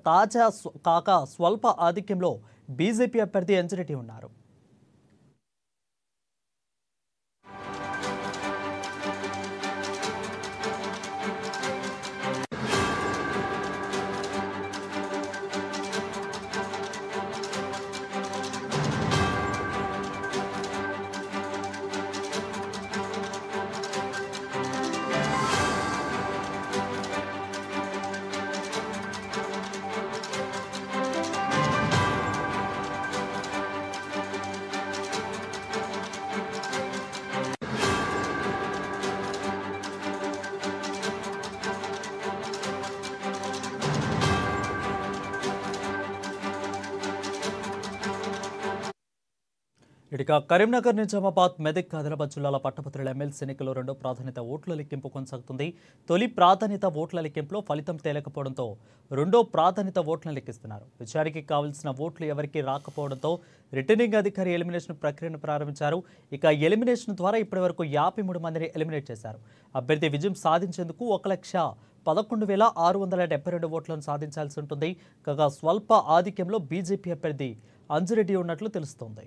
తాజా స్వల్ప ఆధిక్యంలో బీజేపీ అభ్యర్థి అంజిరెడ్డి ఉన్నారు. ఇక కరీంనగర్, నిజామాబాద్, మెదక్, ఆదిలాబాద్ జిల్లాల పట్టభద్రుల ఎమ్మెల్సీ ఎన్నికల్లో రెండో ప్రాధాన్యత ఓట్ల లెక్కింపు కొనసాగుతుంది. తొలి ప్రాధాన్యత ఓట్ల లెక్కింపులో ఫలితం తేలకపోవడంతో రెండో ప్రాధాన్యత ఓట్లను లెక్కిస్తున్నారు. విచారణకి కావాల్సిన ఓట్లు ఎవరికీ రాకపోవడంతో రిటర్నింగ్ అధికారి ఎలిమినేషన్ ప్రక్రియను ప్రారంభించారు. ఇక ఎలిమినేషన్ ద్వారా ఇప్పటివరకు 53 మందిని ఎలిమినేట్ చేశారు. అభ్యర్థి విజయం సాధించేందుకు 1,11,672 ఓట్లను సాధించాల్సి ఉంటుంది. కాగా స్వల్ప ఆధిక్యంలో బీజేపీ అభ్యర్థి అంజిరెడ్డి ఉన్నట్లు తెలుస్తోంది.